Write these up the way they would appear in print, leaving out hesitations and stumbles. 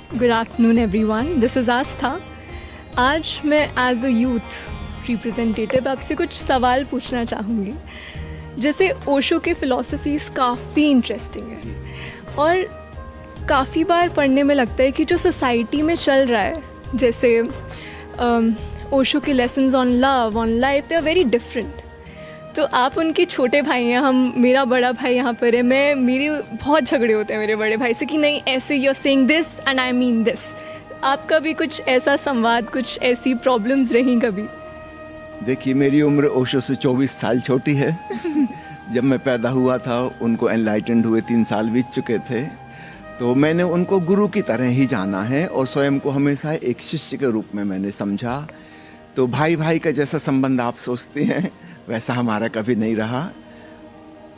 Good afternoon everyone, this is Aastha. आज मैं as a youth representative आपसे कुछ सवाल पूछना चाहूँगी। जैसे ओशो के फ़िलॉसफीज़ काफ़ी इंटरेस्टिंग है और काफ़ी बार पढ़ने में लगता है कि जो सोसाइटी में चल रहा है, जैसे ओशो के lessons on love, on life, they are very different. तो आप उनके छोटे भाई हैं, मेरा बड़ा भाई यहाँ पर है। मेरे बहुत झगड़े होते हैं मेरे बड़े भाई से कि नहीं ऐसे you are saying this and I mean this. आपका भी कुछ ऐसा संवाद, कुछ ऐसी प्रॉब्लम्स रही कभी? देखिए, मेरी उम्र ओशो से 24 साल छोटी है। जब मैं पैदा हुआ था उनको एनलाइटेंड हुए 3 साल बीत चुके थे। तो मैंने उनको गुरु की तरह ही जाना है और स्वयं को हमेशा एक शिष्य के रूप में मैंने समझा। तो भाई भाई का जैसा संबंध आप सोचते हैं वैसा हमारा कभी नहीं रहा।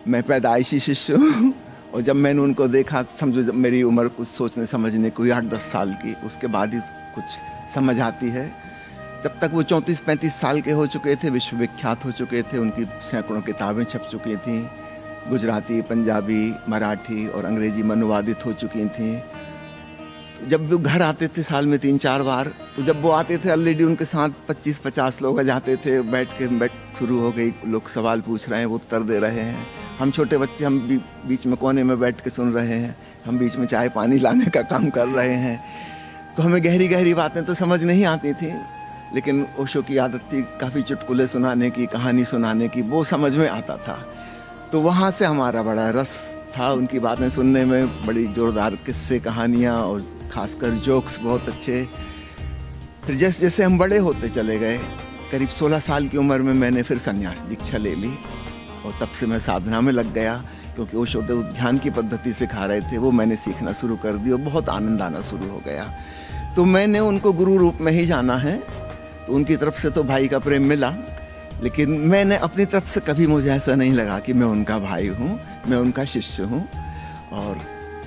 मैं पैदाइशी शिष्य हूँ और जब मैंने उनको देखा, समझो जब मेरी उम्र कुछ सोचने समझने को 8-10 साल की, उसके बाद ही कुछ समझ आती है। तब तक वो 34-35 साल के हो चुके थे, विश्वविख्यात हो चुके थे, उनकी सैकड़ों किताबें छप चुकी थीं, गुजराती, पंजाबी, मराठी और अंग्रेजी में अनुवादित हो चुकी थीं। जब वो घर आते थे साल में 3-4 बार, तो जब वो आते थे ऑलरेडी उनके साथ 25-50 लोग आ जाते थे। बैठ शुरू हो गई, लोग सवाल पूछ रहे हैं, वो उत्तर दे रहे हैं। हम छोटे बच्चे, हम बीच में कोने में बैठ के सुन रहे हैं, हम बीच में चाय पानी लाने का काम कर रहे हैं। तो हमें गहरी गहरी बातें तो समझ नहीं आती थी, लेकिन ओशो की आदत थी काफ़ी चुटकुले सुनाने की, कहानी सुनाने की, वो समझ में आता था। तो वहाँ से हमारा बड़ा रस था उनकी बातें सुनने में। बड़ी ज़ोरदार किस्से, कहानियाँ और खासकर जोक्स बहुत अच्छे। फिर जैसे जैसे हम बड़े होते चले गए, करीब 16 साल की उम्र में मैंने फिर संन्यास दीक्षा ले ली और तब से मैं साधना में लग गया, क्योंकि ओशो तो ध्यान की पद्धति सिखा रहे थे, वो मैंने सीखना शुरू कर दी और बहुत आनंद आना शुरू हो गया। तो मैंने उनको गुरु रूप में ही जाना है। तो उनकी तरफ से तो भाई का प्रेम मिला, लेकिन मैंने अपनी तरफ से कभी मुझे ऐसा नहीं लगा कि मैं उनका भाई हूँ, मैं उनका शिष्य हूँ। और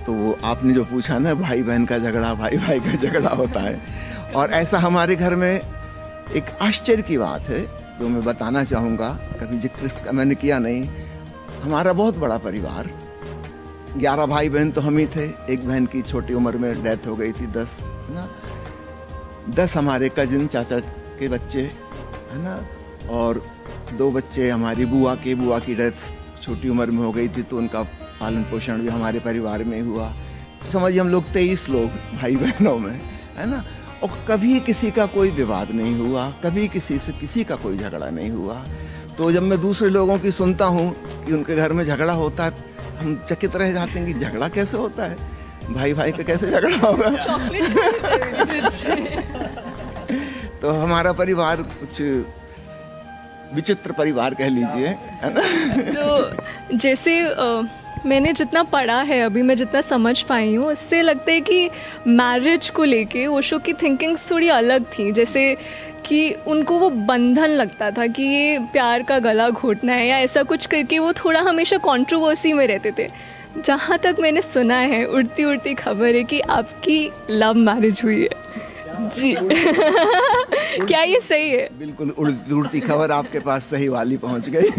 तो वो आपने जो पूछा ना, भाई बहन का झगड़ा, भाई भाई का झगड़ा होता है, और ऐसा हमारे घर में एक आश्चर्य की बात है जो मैं बताना चाहूँगा। कभी जिक्र इसका मैंने किया नहीं। हमारा बहुत बड़ा परिवार, 11 भाई बहन तो हम ही थे। एक बहन की छोटी उम्र में डेथ हो गई थी, 10 हमारे कजिन चाचा के बच्चे, है ना, और 2 बच्चे हमारी बुआ की डेथ छोटी उम्र में हो गई थी, तो उनका पालन पोषण भी हमारे परिवार में हुआ। तो समझिए हम लोग 23 लोग भाई बहनों में, है ना। और कभी किसी का कोई विवाद नहीं हुआ, कभी किसी से किसी का कोई झगड़ा नहीं हुआ। तो जब मैं दूसरे लोगों की सुनता हूँ कि उनके घर में झगड़ा होता है, हम चकित रह जाते हैं कि झगड़ा कैसे होता है, भाई भाई का कैसे झगड़ा होगा। तो हमारा परिवार कुछ विचित्र परिवार कह लीजिए, है ना। तो जैसे मैंने जितना पढ़ा है अभी, मैं जितना समझ पाई हूँ, उससे लगता है कि मैरिज को लेके ओशो की थिंकिंग्स थोड़ी अलग थी। जैसे कि उनको वो बंधन लगता था कि ये प्यार का गला घोटना है या ऐसा कुछ करके, वो थोड़ा हमेशा कंट्रोवर्सी में रहते थे। जहाँ तक मैंने सुना है, उड़ती उड़ती खबर है कि आपकी लव मैरिज हुई है जी। क्या ये सही है? बिल्कुल उड़ती खबर आपके पास सही वाली पहुंच गई।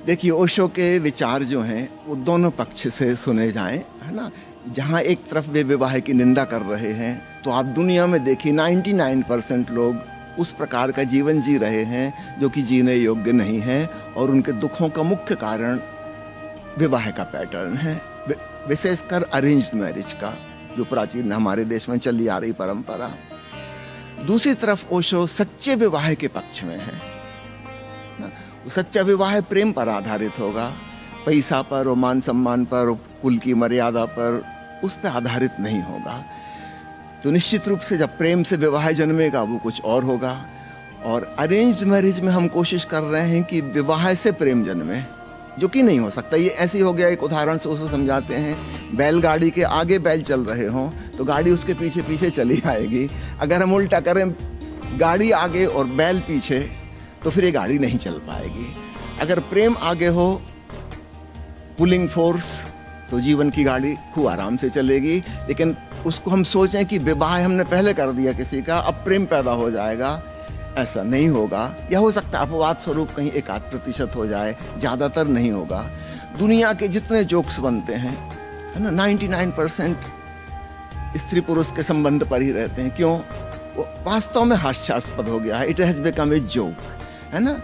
देखिए, ओशो के विचार जो हैं वो दोनों पक्ष से सुने जाएं, है ना। जहाँ एक तरफ वे विवाह की निंदा कर रहे हैं, तो आप दुनिया में देखिए 99% लोग उस प्रकार का जीवन जी रहे हैं जो कि जीने योग्य नहीं है, और उनके दुखों का मुख्य कारण विवाह का पैटर्न है, विशेषकर अरेंज्ड मैरिज का, जो प्राचीन हमारे देश में चली आ रही परंपरा। दूसरी तरफ ओशो सच्चे विवाह के पक्ष में है। सच्चा विवाह प्रेम पर आधारित होगा, पैसा पर और मान सम्मान पर और कुल की मर्यादा पर, उस पर आधारित नहीं होगा। तो निश्चित रूप से जब प्रेम से विवाह जन्मेगा वो कुछ और होगा। और अरेंज्ड मैरिज में हम कोशिश कर रहे हैं कि विवाह से प्रेम जन्मे, जो कि नहीं हो सकता। ये ऐसे हो गया, एक उदाहरण से उसे समझाते हैं। बैलगाड़ी के आगे बैल चल रहे हों तो गाड़ी उसके पीछे पीछे चली आएगी। अगर हम उल्टा करें, गाड़ी आगे और बैल पीछे, तो फिर ये गाड़ी नहीं चल पाएगी। अगर प्रेम आगे हो, पुलिंग फोर्स, तो जीवन की गाड़ी खूब आराम से चलेगी। लेकिन उसको हम सोचें कि विवाह हमने पहले कर दिया किसी का, अब प्रेम पैदा हो जाएगा, ऐसा नहीं होगा। या हो सकता है अपवाद स्वरूप कहीं 1-8% हो जाए, ज़्यादातर नहीं होगा। दुनिया के जितने जोक्स बनते हैं, है ना, 99% स्त्री पुरुष के संबंध पर ही रहते हैं। क्यों? वो वास्तव में हास्यास्पद हो गया है, it has become a joke, है ना।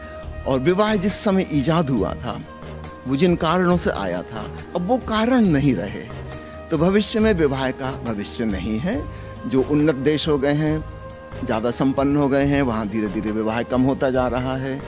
और विवाह जिस समय ईजाद हुआ था, वो जिन कारणों से आया था, अब वो कारण नहीं रहे, तो भविष्य में विवाह का भविष्य नहीं है। जो उन्नत देश हो गए हैं, ज़्यादा संपन्न हो गए हैं, वहाँ धीरे धीरे विवाह कम होता जा रहा है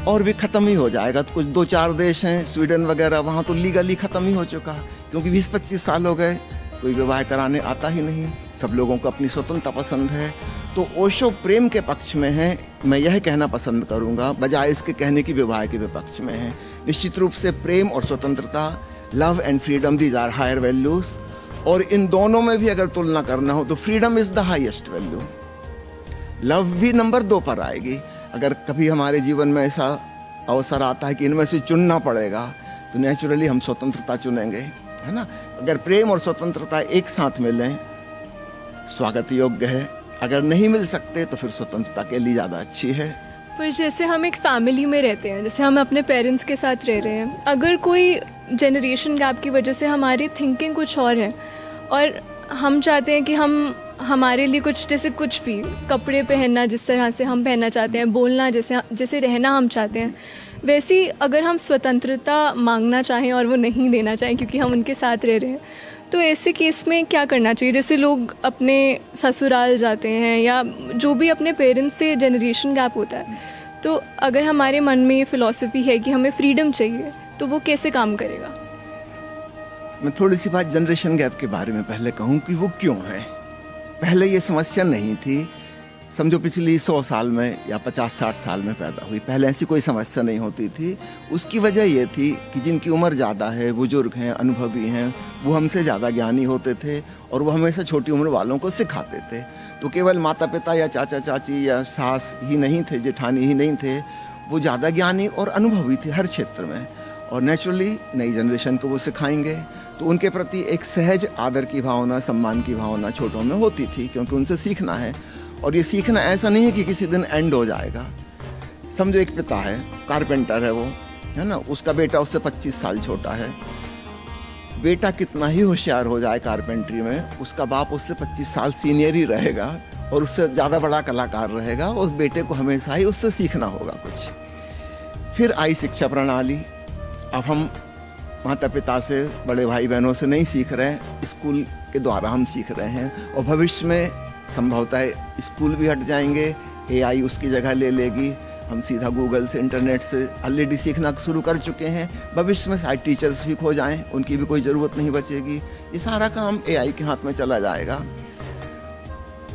और भी ख़त्म ही हो जाएगा। तो कुछ 2-4 देश हैं, स्वीडन वगैरह, वहाँ तो लीगली ख़त्म ही हो चुका, क्योंकि 20-25 साल हो गए, कोई विवाह कराने आता ही नहीं। सब लोगों को अपनी स्वतंत्रता पसंद है। तो ओशो प्रेम के पक्ष में है, मैं यह कहना पसंद करूँगा, बजाय इसके कहने की विवाह के विपक्ष में है। निश्चित रूप से प्रेम और स्वतंत्रता, love and freedom, these are higher values, और इन दोनों में भी अगर तुलना करना हो तो freedom is the highest value. Love भी नंबर 2 पर आएगी। अगर कभी हमारे जीवन में ऐसा अवसर आता है कि इनमें से चुनना पड़ेगा, तो नेचुरली हम स्वतंत्रता चुनेंगे, है ना। अगर प्रेम और स्वतंत्रता एक साथ मिलें, स्वागत योग्य है। अगर नहीं मिल सकते तो फिर स्वतंत्रता के लिए ज़्यादा अच्छी है। पर जैसे हम एक फैमिली में रहते हैं, जैसे हम अपने पेरेंट्स के साथ रह रहे हैं, अगर कोई जनरेशन गैप की वजह से हमारी थिंकिंग कुछ और है और हम चाहते हैं कि हम हमारे लिए कुछ, जैसे कुछ भी कपड़े पहनना जिस तरह से हम पहनना चाहते हैं, बोलना जैसे रहना हम चाहते हैं, वैसी अगर हम स्वतंत्रता मांगना चाहें और वो नहीं देना चाहें क्योंकि हम उनके साथ रह रहे हैं, तो ऐसे केस में क्या करना चाहिए? जैसे लोग अपने ससुराल जाते हैं या जो भी अपने पेरेंट्स से जनरेशन गैप होता है, तो अगर हमारे मन में ये फिलॉसफी है कि हमें फ्रीडम चाहिए, तो वो कैसे काम करेगा? मैं थोड़ी सी बात जनरेशन गैप के बारे में पहले कहूँ कि वो क्यों है। पहले ये समस्या नहीं थी, समझो पिछली 100 साल में या 50-60 साल में पैदा हुई। पहले ऐसी कोई समस्या नहीं होती थी। उसकी वजह ये थी कि जिनकी उम्र ज़्यादा है, बुजुर्ग हैं, अनुभवी हैं, वो हमसे ज़्यादा ज्ञानी होते थे और वो हमेशा छोटी उम्र वालों को सिखाते थे। तो केवल माता पिता या चाचा चाची या सास ही नहीं थे, जेठानी ही नहीं थे, वो ज़्यादा ज्ञानी और अनुभवी थे हर क्षेत्र में, और नेचुरली नई जनरेशन को वो सिखाएंगे। तो उनके प्रति एक सहज आदर की भावना, सम्मान की भावना छोटों में होती थी, क्योंकि उनसे सीखना है। और ये सीखना ऐसा नहीं है कि किसी दिन एंड हो जाएगा। समझो एक पिता है, कारपेंटर है वो, है ना, उसका बेटा उससे 25 साल छोटा है। बेटा कितना ही होशियार हो जाए कारपेंट्री में, उसका बाप उससे 25 साल सीनियर ही रहेगा और उससे ज़्यादा बड़ा कलाकार रहेगा। उस बेटे को हमेशा ही उससे सीखना होगा कुछ। फिर आई शिक्षा प्रणाली। अब हम माता पिता से, बड़े भाई बहनों से नहीं सीख रहे हैं, स्कूल के द्वारा हम सीख रहे हैं। और भविष्य में संभवतः स्कूल भी हट जाएंगे, AI उसकी जगह ले लेगी, हम सीधा गूगल से, इंटरनेट से ऑलरेडी सीखना शुरू कर चुके हैं। भविष्य में शायद टीचर्स भी खो जाएं, उनकी भी कोई ज़रूरत नहीं बचेगी। ये सारा काम AI के हाथ में चला जाएगा।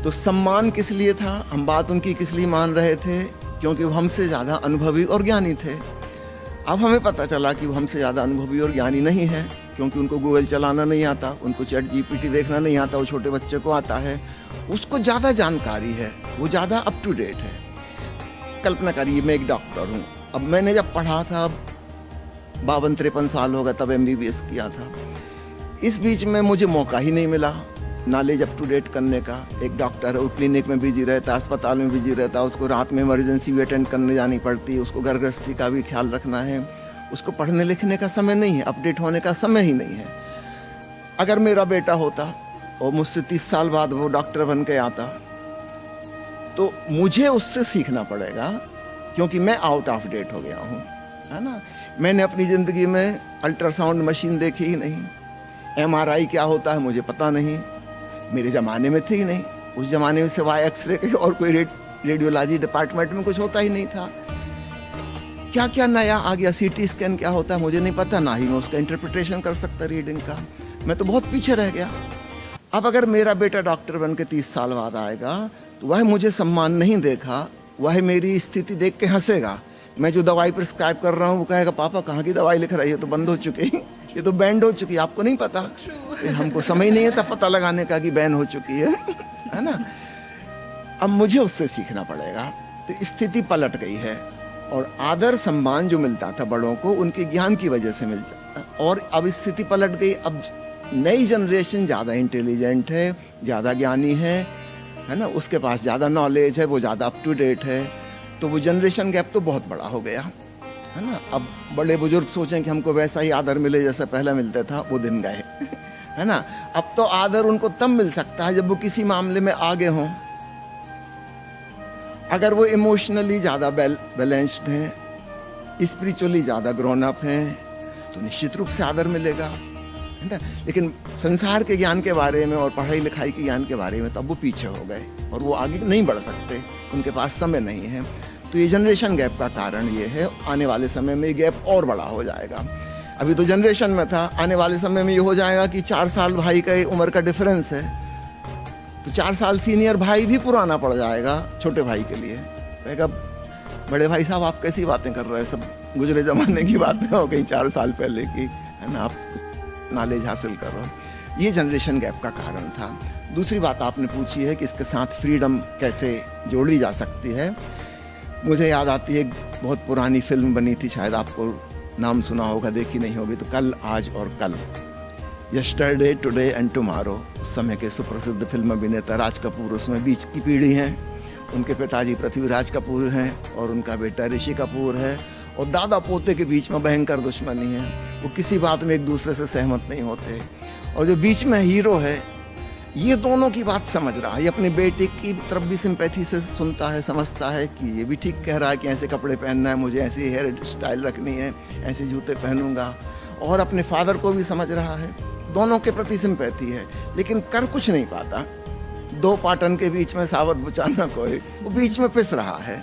तो सम्मान किस लिए था? हम बात उनकी किस लिए मान रहे थे? क्योंकि वो हमसे ज़्यादा अनुभवी और ज्ञानी थे। अब हमें पता चला कि वो हमसे ज़्यादा अनुभवी और ज्ञानी नहीं है, क्योंकि उनको गूगल चलाना नहीं आता, उनको चैट GPT देखना नहीं आता, वो छोटे बच्चे को आता है, उसको ज़्यादा जानकारी है, वो ज़्यादा अप टू डेट है। कल्पना करिए मैं एक डॉक्टर हूँ, अब मैंने जब पढ़ा था 52-53 साल हो गए, तब MBBS किया था। इस बीच में मुझे मौका ही नहीं मिला नॉलेज अप टू डेट करने का। एक डॉक्टर है, वो क्लिनिक में बिजी रहता, अस्पताल में बिजी रहता, उसको रात में इमरजेंसी भी अटेंड करने जानी पड़ती, उसको घर गृहस्थी का भी ख्याल रखना है, उसको पढ़ने लिखने का समय नहीं है, अपडेट होने का समय ही नहीं है। अगर मेरा बेटा होता और मुझसे 30 साल बाद वो डॉक्टर बन के आता, तो मुझे उससे सीखना पड़ेगा, क्योंकि मैं आउट ऑफ डेट हो गया हूँ, है ना। मैंने अपनी ज़िंदगी में अल्ट्रासाउंड मशीन देखी ही नहीं, MRI क्या होता है मुझे पता नहीं, मेरे ज़माने में थी ही नहीं। उस ज़माने में सिवाय एक्सरे के और कोई रेडियोलॉजी डिपार्टमेंट में कुछ होता ही नहीं था। क्या क्या नया आ गया, CT स्कैन क्या होता है मुझे नहीं पता, ना ही मैं उसका इंटरप्रिटेशन कर सकता रीडिंग का। मैं तो बहुत पीछे रह गया। अब अगर मेरा बेटा डॉक्टर बन के 30 साल बाद आएगा, तो वह मुझे सम्मान नहीं देखा, वह मेरी स्थिति देख के हंसेगा। मैं जो दवाई प्रिस्क्राइब कर रहा हूँ वो कहेगा, पापा कहाँ की दवाई लिख रही है, तो बंद हो चुकी, ये तो बैंड हो चुकी, आपको नहीं पता। हमको समय नहीं है तब पता लगाने का कि बैन हो चुकी है ना। अब मुझे उससे सीखना पड़ेगा। तो स्थिति पलट गई है, और आदर सम्मान जो मिलता था बड़ों को, उनके ज्ञान की वजह से मिल जाता, और अब स्थिति पलट गई। अब नई जनरेशन ज़्यादा इंटेलिजेंट है, ज़्यादा ज्ञानी है ना, उसके पास ज़्यादा नॉलेज है, वो ज़्यादा अप टू डेट है। तो वो जनरेशन गैप तो बहुत बड़ा हो गया। है ना। अब बड़े बुजुर्ग सोचें कि हमको वैसा ही आदर मिले जैसा पहले मिलता था, वो दिन गए है ना। अब तो आदर उनको तब मिल सकता है जब वो किसी मामले में आगे हों। अगर वो इमोशनली ज़्यादा बैलेंस्ड हैं, स्पिरिचुअली ज़्यादा ग्रोन अप हैं, तो निश्चित रूप से आदर मिलेगा, है ना। लेकिन संसार के ज्ञान के बारे में और पढ़ाई लिखाई के ज्ञान के बारे में तब वो पीछे हो गए और वो आगे नहीं बढ़ सकते, उनके पास समय नहीं है। तो ये जनरेशन गैप का कारण ये है। आने वाले समय में ये गैप और बड़ा हो जाएगा। अभी तो जनरेशन में था, आने वाले समय में ये हो जाएगा कि 4 साल भाई का उम्र का डिफरेंस है, तो 4 साल सीनियर भाई भी पुराना पड़ जाएगा छोटे भाई के लिए। कहेगा बड़े भाई साहब आप कैसी बातें कर रहे हैं, सब गुजरे ज़माने की बातें हो गई 4 साल पहले की, है ना, आप नॉलेज हासिल करो। ये जनरेशन गैप का कारण था। दूसरी बात आपने पूछी है कि इसके साथ फ्रीडम कैसे जोड़ी जा सकती है। मुझे याद आती है, बहुत पुरानी फिल्म बनी थी, शायद आपको नाम सुना होगा, देखी नहीं होगी तो, कल, आज और कल, यस्टरडे, टुडे एंड टुमारो। उस समय के सुप्रसिद्ध फिल्म अभिनेता राज कपूर उसमें बीच की पीढ़ी हैं। उनके पिताजी पृथ्वीराज कपूर हैं और उनका बेटा ऋषि कपूर है, और दादा पोते के बीच में भयंकर दुश्मनी है। वो किसी बात में एक दूसरे से सहमत नहीं होते। और जो बीच में हीरो है, ये दोनों की बात समझ रहा है, ये अपने बेटे की तरफ भी सिंपैथी से सुनता है, समझता है कि ये भी ठीक कह रहा है कि ऐसे कपड़े पहनना है, मुझे ऐसी हेयर स्टाइल रखनी है, ऐसे जूते पहनूंगा, और अपने फादर को भी समझ रहा है। दोनों के प्रति सिंपैथी है, लेकिन कर कुछ नहीं पाता। 2 पाटन के बीच में सावध बुचाना कोई, वो बीच में पिस रहा है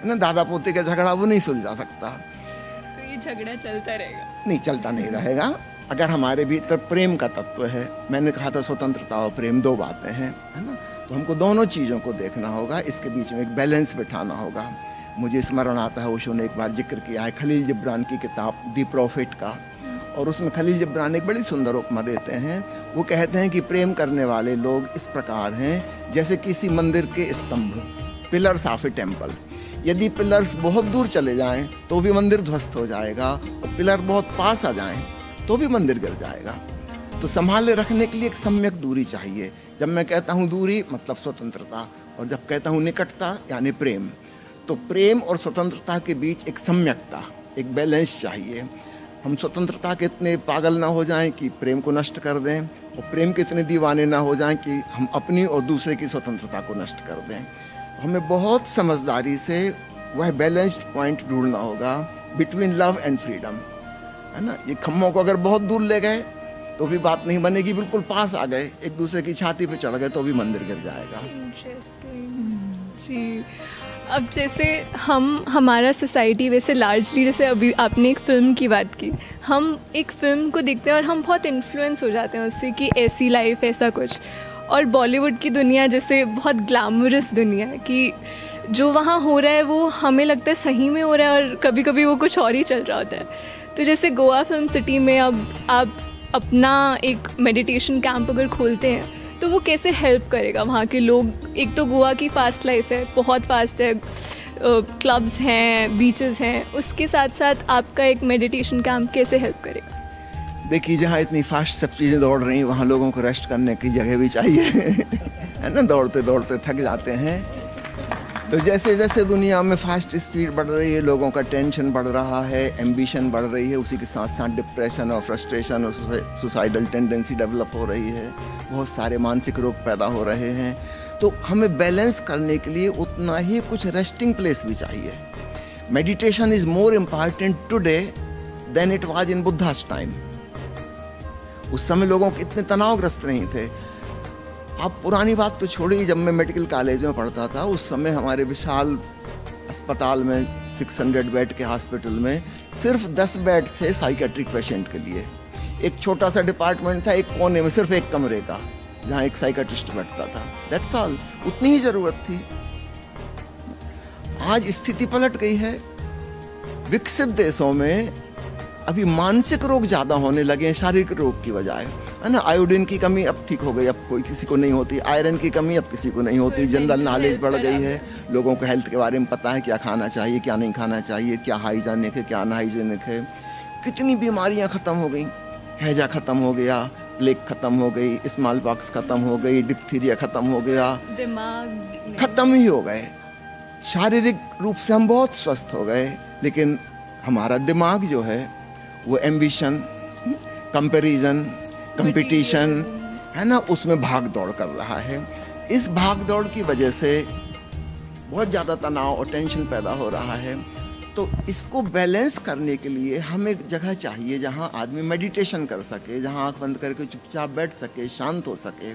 ना। दादा पोते का झगड़ा वो नहीं सुलझा सकता, तो ये झगड़ा चलता रहेगा? नहीं, चलता नहीं रहेगा। अगर हमारे भीतर प्रेम का तत्व है, मैंने कहा था स्वतंत्रता और प्रेम 2 बातें हैं, है ना, तो हमको दोनों चीज़ों को देखना होगा, इसके बीच में एक बैलेंस बिठाना होगा। मुझे स्मरण आता है, ओशो ने एक बार जिक्र किया है खलील जिब्रान की किताब दी प्रॉफिट का, और उसमें खलील जिब्रान एक बड़ी सुंदर उपमा देते हैं। वो कहते हैं कि प्रेम करने वाले लोग इस प्रकार हैं जैसे किसी मंदिर के स्तंभ, पिलर्स ऑफ ए टेम्पल। यदि पिलर्स बहुत दूर चले जाएं तो भी मंदिर ध्वस्त हो जाएगा, और पिलर बहुत पास आ जाएं तो भी मंदिर गिर जाएगा। तो संभाले रखने के लिए एक सम्यक दूरी चाहिए। जब मैं कहता हूँ दूरी मतलब स्वतंत्रता, और जब कहता हूँ निकटता यानी प्रेम, तो प्रेम और स्वतंत्रता के बीच एक सम्यकता, एक बैलेंस चाहिए। हम स्वतंत्रता के इतने पागल ना हो जाएं कि प्रेम को नष्ट कर दें, और प्रेम के इतने दीवाने ना हो जाएं कि हम अपनी और दूसरे की स्वतंत्रता को नष्ट कर दें। हमें बहुत समझदारी से वह बैलेंस्ड पॉइंट ढूंढना होगा बिटवीन लव एंड फ्रीडम, है ना। ये खम्भों को अगर बहुत दूर ले गए तो भी बात नहीं बनेगी, बिल्कुल पास आ गए, एक दूसरे की छाती पे चढ़ गए तो भी मंदिर गिर जाएगा। जी, अब जैसे हमारा सोसाइटी वैसे लार्जली, जैसे अभी आपने एक फ़िल्म की बात की, हम एक फ़िल्म को देखते हैं और हम बहुत इन्फ्लुएंस हो जाते हैं उससे कि ऐसी लाइफ, ऐसा कुछ। और बॉलीवुड की दुनिया जैसे बहुत ग्लैमरस दुनिया है कि जो वहाँ हो रहा है वो हमें लगता है सही में हो रहा है, और कभी कभी वो कुछ और ही चल रहा होता है। तो जैसे गोवा फिल्म सिटी में अब आप अपना एक मेडिटेशन कैंप अगर खोलते हैं तो वो कैसे हेल्प करेगा वहाँ के लोग? एक तो गोवा की फास्ट लाइफ है, बहुत फास्ट है, क्लब्स हैं, बीचेस हैं, उसके साथ साथ आपका एक मेडिटेशन कैंप कैसे हेल्प करेगा? देखिए, जहाँ इतनी फास्ट सब चीज़ें दौड़ रही हैं वहाँ लोगों को रेस्ट करने की जगह भी चाहिए है ना। दौड़ते दौड़ते थक जाते हैं। तो जैसे जैसे दुनिया में फास्ट स्पीड बढ़ रही है, लोगों का टेंशन बढ़ रहा है, एम्बिशन बढ़ रही है, उसी के साथ साथ डिप्रेशन और फ्रस्ट्रेशन और सुसाइडल टेंडेंसी डेवलप हो रही है, बहुत सारे मानसिक रोग पैदा हो रहे हैं। तो हमें बैलेंस करने के लिए उतना ही कुछ रेस्टिंग प्लेस भी चाहिए। Meditation is more important today than it was in Buddha's time. उस समय लोगों के इतने तनावग्रस्त नहीं थे। आप पुरानी बात तो छोड़िए, जब मैं मेडिकल कॉलेज में पढ़ता था उस समय हमारे विशाल अस्पताल में 600 बेड के हॉस्पिटल में सिर्फ 10 बेड थे साइकेट्रिक पेशेंट के लिए। एक छोटा सा डिपार्टमेंट था एक कोने में, सिर्फ एक कमरे का, जहाँ एक साइकेट्रिस्ट बैठता था। दैट्स ऑल, उतनी ही ज़रूरत थी। आज स्थिति पलट गई है। विकसित देशों में अभी मानसिक रोग ज़्यादा होने लगे हैं शारीरिक रोग की बजाय, है ना। आयोडीन की कमी अब ठीक हो गई, अब कोई किसी को नहीं होती। आयरन की कमी अब किसी को नहीं होती। जनरल नॉलेज बढ़ गई है, लोगों को हेल्थ के बारे में पता है, क्या खाना चाहिए, क्या नहीं खाना चाहिए, क्या हाइजीनिक है, क्या अनहाइजीनिक है। कितनी बीमारियां ख़त्म हो गई, हैजा ख़त्म हो गया, प्लेग ख़त्म हो गई, स्मॉल पॉक्स ख़त्म हो गई, डिप्थीरिया ख़त्म हो गया, दिमाग ख़त्म ही हो गए। शारीरिक रूप से हम बहुत स्वस्थ हो गए, लेकिन हमारा दिमाग जो है वो एम्बिशन, कंपैरिजन, कंपटीशन है ना, उसमें भाग दौड़ कर रहा है। इस भाग दौड़ की वजह से बहुत ज़्यादा तनाव और टेंशन पैदा हो रहा है। तो इसको बैलेंस करने के लिए हमें एक जगह चाहिए जहाँ आदमी मेडिटेशन कर सके, जहाँ आंख बंद करके चुपचाप बैठ सके, शांत हो सके।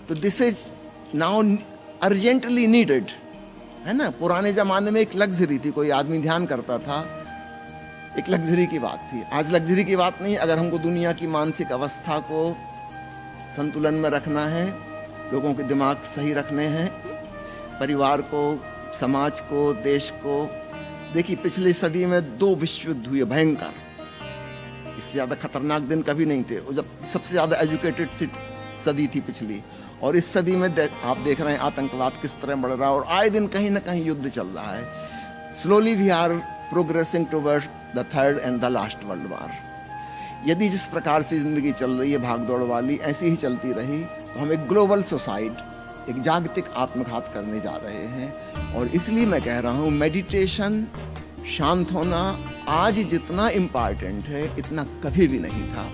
तो this is now urgently needed, है ना। पुराने ज़माने में एक लग्जरी थी, कोई आदमी ध्यान करता था, एक लग्जरी की बात थी। आज लग्जरी की बात नहीं। अगर हमको दुनिया की मानसिक अवस्था को संतुलन में रखना है, लोगों के दिमाग सही रखने हैं, परिवार को, समाज को, देश को। देखिए पिछली सदी में 2 विश्व युद्ध हुए भयंकर, इससे ज़्यादा खतरनाक दिन कभी नहीं थे। जब सबसे ज़्यादा एजुकेटेड सदी थी पिछली, और इस सदी में आप देख रहे हैं आतंकवाद किस तरह बढ़ रहा है, और आए दिन कहीं ना कहीं युद्ध चल रहा है। Slowly we are progressing towards the third and the last world war. यदि जिस प्रकार से ज़िंदगी चल रही है भाग दौड़ वाली, ऐसी ही चलती रही तो हम एक ग्लोबल सोसाइड, एक जागतिक आत्मघात करने जा रहे हैं। और इसलिए मैं कह रहा हूँ मेडिटेशन, शांत होना आज जितना इम्पॉर्टेंट है इतना कभी भी नहीं था।